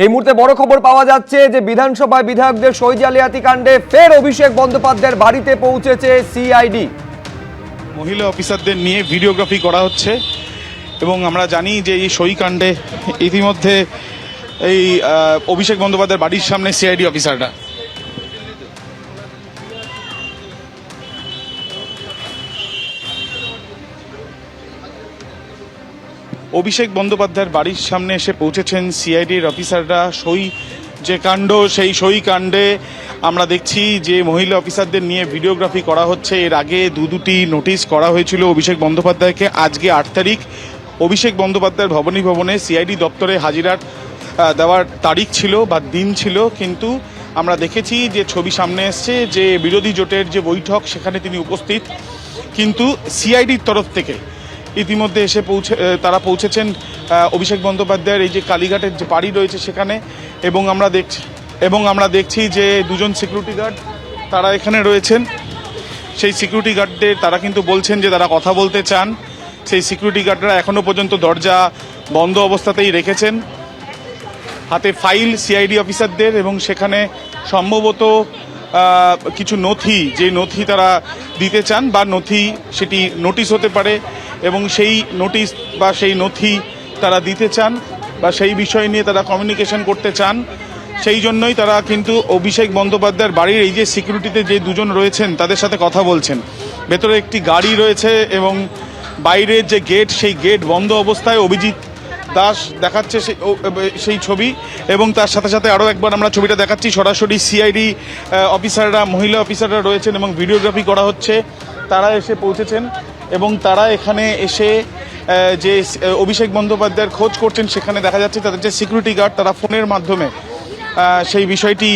এই মুহূর্তে বড় খবর পাওয়া যাচ্ছে যে বিধানসভায় বিধায়কদের সই জালিয়াতি কাণ্ডে ফের অভিষেক বন্দ্যোপাধ্যায়ের বাড়িতে পৌঁছেছে সিআইডি। মহিলা অফিসারদের নিয়ে ভিডিওগ্রাফি করা হচ্ছে এবং আমরা জানি যে এই সই কাণ্ডে ইতিমধ্যে এই অভিষেক বন্দ্যোপাধ্যায়ের বাড়ির সামনে সিআইডি অফিসাররা। অভিষেক বন্দ্যোপাধ্যায়ের বাড়ির সামনে এসে পৌঁছেছেন সিআইডির অফিসাররা। সই যে কাণ্ড, সেই সই কাণ্ডে আমরা দেখছি যে মহিলা অফিসারদের নিয়ে ভিডিওগ্রাফি করা হচ্ছে। এর আগে দুটি নোটিশ করা হয়েছিল অভিষেক বন্দ্যোপাধ্যায়কে। আজকে 8 তারিখ অভিষেক বন্দ্যোপাধ্যায়ের ভবনে সিআইডি দপ্তরে হাজিরার দেওয়ার তারিখ ছিল বা দিন ছিল, কিন্তু আমরা দেখেছি যে ছবি সামনে এসছে যে বিরোধী জোটের যে বৈঠক সেখানে তিনি উপস্থিত, কিন্তু সিআইডির তরফ থেকে ইতিমধ্যে এসে তারা পৌঁছেছেন অভিষেক বন্দ্যোপাধ্যায়ের এই যে কালীঘাটের যে বাড়ি রয়েছে সেখানে। এবং আমরা দেখছি যে দুজন সিকিউরিটি গার্ড তারা এখানে রয়েছেন। সেই সিকিউরিটি গার্ডদের তারা কিন্তু বলছেন যে তারা কথা বলতে চান। সেই সিকিউরিটি গার্ডরা এখনো পর্যন্ত দরজা বন্ধ অবস্থাতেই রেখেছেন, হাতে ফাইল সিআইডি অফিসারদের, এবং সেখানে সম্ভবত কিছু নথি, যে নথি তারা দিতে চান বা নথি সেটি নোটিশ হতে পারে, এবং সেই নোটিশ বা সেই নথি তারা দিতে চান বা সেই বিষয় নিয়ে তারা কমিউনিকেশন করতে চান। সেই জন্যই তারা কিন্তু অভিষেক বন্দ্যোপাধ্যায়ের বাড়ির এই যে সিকিউরিটিতে যে দুজন রয়েছেন তাদের সাথে কথা বলছেন। ভেতরে একটি গাড়ি রয়েছে এবং বাইরের যে গেট, সেই গেট বন্ধ অবস্থায় অভিজিৎ দাস দেখাচ্ছে সেই ছবি, এবং তার সাথে সাথে আরও একবার আমরা ছবিটা দেখাচ্ছি। সরাসরি সিআইডি অফিসাররা, মহিলা অফিসাররা রয়েছেন এবং ভিডিওগ্রাফি করা হচ্ছে। তারা এসে পৌঁছেছেন এবং তারা এখানে এসে যে অভিষেক বন্দ্যোপাধ্যায়ের খোঁজ করছেন। সেখানে দেখা যাচ্ছে তাদের যে সিকিউরিটি গার্ড তারা ফোনের মাধ্যমে সেই বিষয়টি,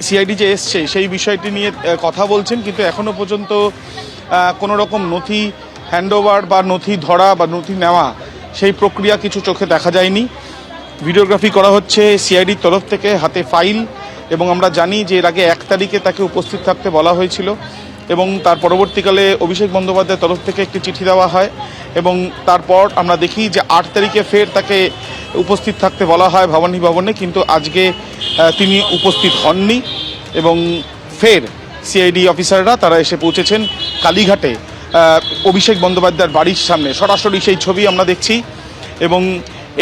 সিআইডি যে এসছে সেই বিষয়টি নিয়ে কথা বলছেন, কিন্তু এখনও পর্যন্ত কোনো রকম নথি হ্যান্ডওভার বা নথি ধরা বা নথি নেওয়া সেই প্রক্রিয়া কিছু চোখে দেখা যায়নি। ভিডিওগ্রাফি করা হচ্ছে সিআইডির তরফ থেকে, হাতে ফাইল, এবং আমরা জানি যে এর আগে 1 তারিখে তাকে উপস্থিত থাকতে বলা হয়েছিল এবং তার পরবর্তীকালে অভিষেক বন্দ্যোপাধ্যায়ের তরফ থেকে একটি চিঠি দেওয়া হয়, এবং তারপর আমরা দেখি যে 8 তারিখে ফের তাকে উপস্থিত থাকতে বলা হয় ভবনে, কিন্তু আজকে তিনি উপস্থিত হননি। এবং ফের সিআইডি অফিসাররা তারা এসে পৌঁছেছেন কালীঘাটে অভিষেক বন্দ্যোপাধ্যায়ের বাড়ির সামনে। সরাসরি সেই ছবি আমরা দেখছি, এবং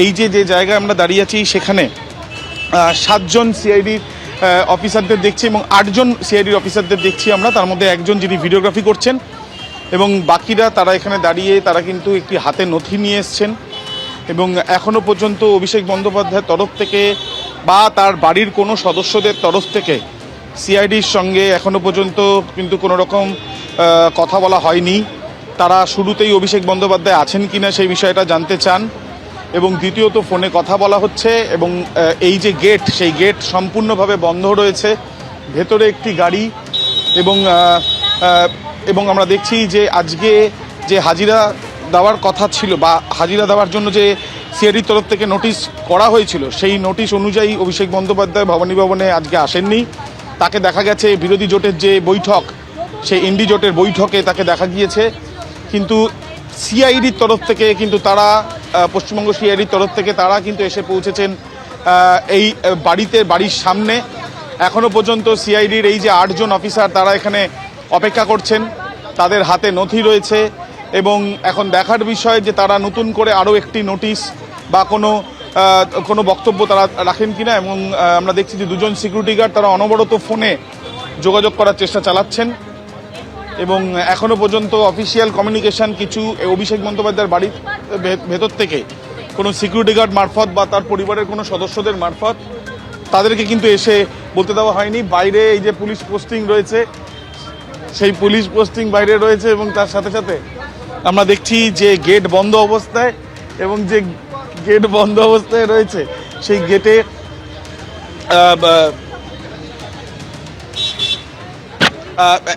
এই যে জায়গায় আমরা দাঁড়িয়ে আছি সেখানে 7 জন সিআইডির অফিসারদের দেখছি এবং 8 জন সিআইডির অফিসারদের দেখছি আমরা, তার মধ্যে একজন যিনি ভিডিওগ্রাফি করছেন, এবং বাকিরা তারা এখানে দাঁড়িয়ে তারা কিন্তু একটি হাতে নথি নিয়ে এসছেন। এবং এখনও পর্যন্ত অভিষেক বন্দ্যোপাধ্যায়ের তরফ থেকে বা তার বাড়ির কোনো সদস্যদের তরফ থেকে সিআইডির সঙ্গে এখনও পর্যন্ত কিন্তু কোনো রকম কথা বলা হয়নি। তারা শুরুতেই অভিষেক বন্দ্যোপাধ্যায় আছেন কিনা সেই বিষয়টা জানতে চান, এবং দ্বিতীয়ত ফোনে কথা বলা হচ্ছে, এবং এই যে গেট, সেই গেট সম্পূর্ণভাবে বন্ধ রয়েছে, ভেতরে একটি গাড়ি, এবং আমরা দেখছি যে আজকে যে হাজিরা দেওয়ার কথা ছিল বা হাজিরা দেওয়ার জন্য যে সিআইডির তরফ থেকে নোটিশ করা হয়েছিল, সেই নোটিশ অনুযায়ী অভিষেক বন্দ্যোপাধ্যায় ভবনে আজকে আসেননি। তাকে দেখা গেছে বিরোধী জোটের যে বৈঠক, সেই ইন্ডি জোটের বৈঠকে তাকে দেখা গিয়েছে, কিন্তু সিআইডির তরফ থেকে কিন্তু তারা, পশ্চিমবঙ্গ সিআইডির তরফ থেকে তারা কিন্তু এসে পৌঁছেছেন এই বাড়ির সামনে। এখনও পর্যন্ত সিআইডির এই যে 8 জন অফিসার তারা এখানে অপেক্ষা করছেন, তাদের হাতে নথি রয়েছে, এবং এখন দেখার বিষয় যে তারা নতুন করে আরও একটি নোটিশ বা কোনো বক্তব্য তারা রাখেন কিনা। এবং আমরা দেখছি যে 2 জন সিকিউরিটি গার্ড তারা অনবরত ফোনে যোগাযোগ করার চেষ্টা চালাচ্ছেন, এবং এখনও পর্যন্ত অফিসিয়াল কমিউনিকেশন কিছু অভিষেক বন্দ্যোপাধ্যায়ের বাড়ির ভেতর থেকে কোনো সিকিউরিটি গার্ড মারফত বা তার পরিবারের কোনো সদস্যদের মারফত তাদেরকে কিন্তু এসে বলতে দেওয়া হয়নি। বাইরে এই যে পুলিশ পোস্টিং রয়েছে, সেই পুলিশ পোস্টিং বাইরে রয়েছে, এবং তার সাথে সাথে আমরা দেখছি যে গেট বন্ধ অবস্থায়, এবং যে গেট বন্ধ অবস্থায় রয়েছে সেই গেটে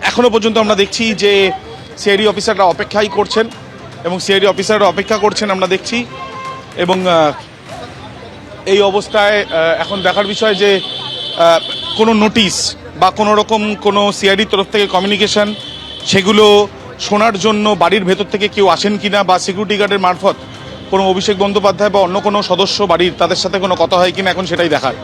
এখনো পর্যন্ত আমরা দেখছি যে সিআইডি অফিসাররা অপেক্ষাই করছেন, এবং সিআইডি অফিসাররা অপেক্ষা করছেন আমরা দেখছি। এবং এই অবস্থায় এখন দেখার বিষয় যে কোনো নোটিশ বা কোনো রকম কোনো সিআইডির তরফ থেকে কমিউনিকেশন সেগুলো শোনার জন্য বাড়ির ভেতর থেকে কেউ আসেন কিনা বা সিকিউরিটি গার্ডের মারফত কোনো অভিষেক বন্দ্যোপাধ্যায় বা অন্য কোনো সদস্য বাড়ির তাদের সাথে কোনো কথা হয় কিনা এখন সেটাই দেখার।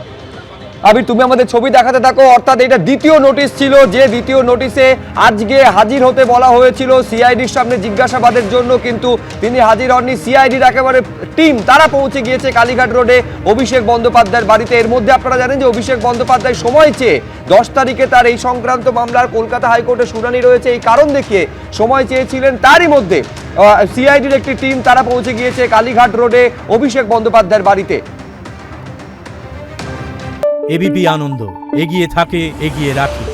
আবির, তুমি আমাদের ছবি দেখাতে থাকো। অর্থাৎ এটা দ্বিতীয় নোটিশ ছিল, যে দ্বিতীয় নোটিশে আজকে হাজির হতে বলা হয়েছিল সিআইডির সামনে জিজ্ঞাসাবাদের জন্য, কিন্তু তিনি হাজির হননি। সিআইডির একেবারে টিম তারা পৌঁছে গিয়েছে কালীঘাট রোডে অভিষেক বন্দ্যোপাধ্যায়ের বাড়িতে। এর মধ্যে আপনারা জানেন যে অভিষেক বন্দ্যোপাধ্যায় সময় চেয়ে 10 তারিখে তার এই সংক্রান্ত মামলার কলকাতা হাইকোর্টে শুনানি রয়েছে, এই কারণ দেখিয়ে সময় চেয়েছিলেন। তারই মধ্যে সিআইডির একটি টিম তারা পৌঁছে গিয়েছে কালীঘাট রোডে অভিষেক বন্দ্যোপাধ্যায়ের বাড়িতে। এবিপি আনন্দ, এগিয়ে থাকে, এগিয়ে রাখে।